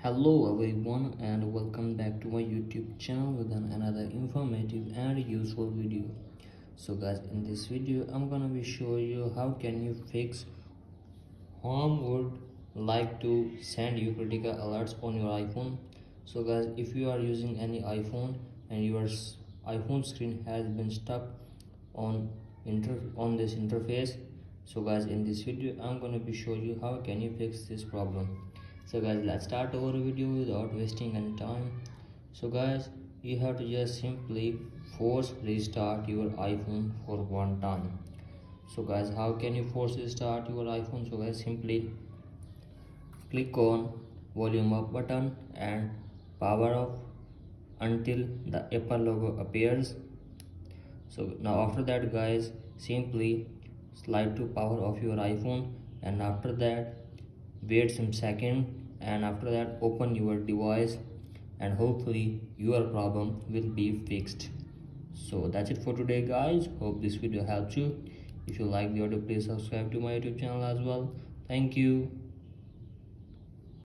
Hello everyone and welcome back to my YouTube channel with another informative and useful video. So guys, in this video I'm gonna be showing you how can you fix home would like to send you critical alerts on your iPhone. So guys, if you are using any iPhone and your iPhone screen has been stuck on this interface, so guys, in this video I'm going to be showing you how can you fix this problem. So guys, let's start our video without wasting any time. So guys, you have to just simply force restart your iPhone for one time. So guys, how can you force restart your iPhone? So guys, simply click on volume up button and power off until the Apple logo appears. So now after that guys, simply slide to power off your iPhone, and after that wait some second, and after that open your device, and hopefully your problem will be fixed. So that's it for today guys. Hope this video helps you. If you like the audio, please subscribe to my YouTube channel as well. Thank you.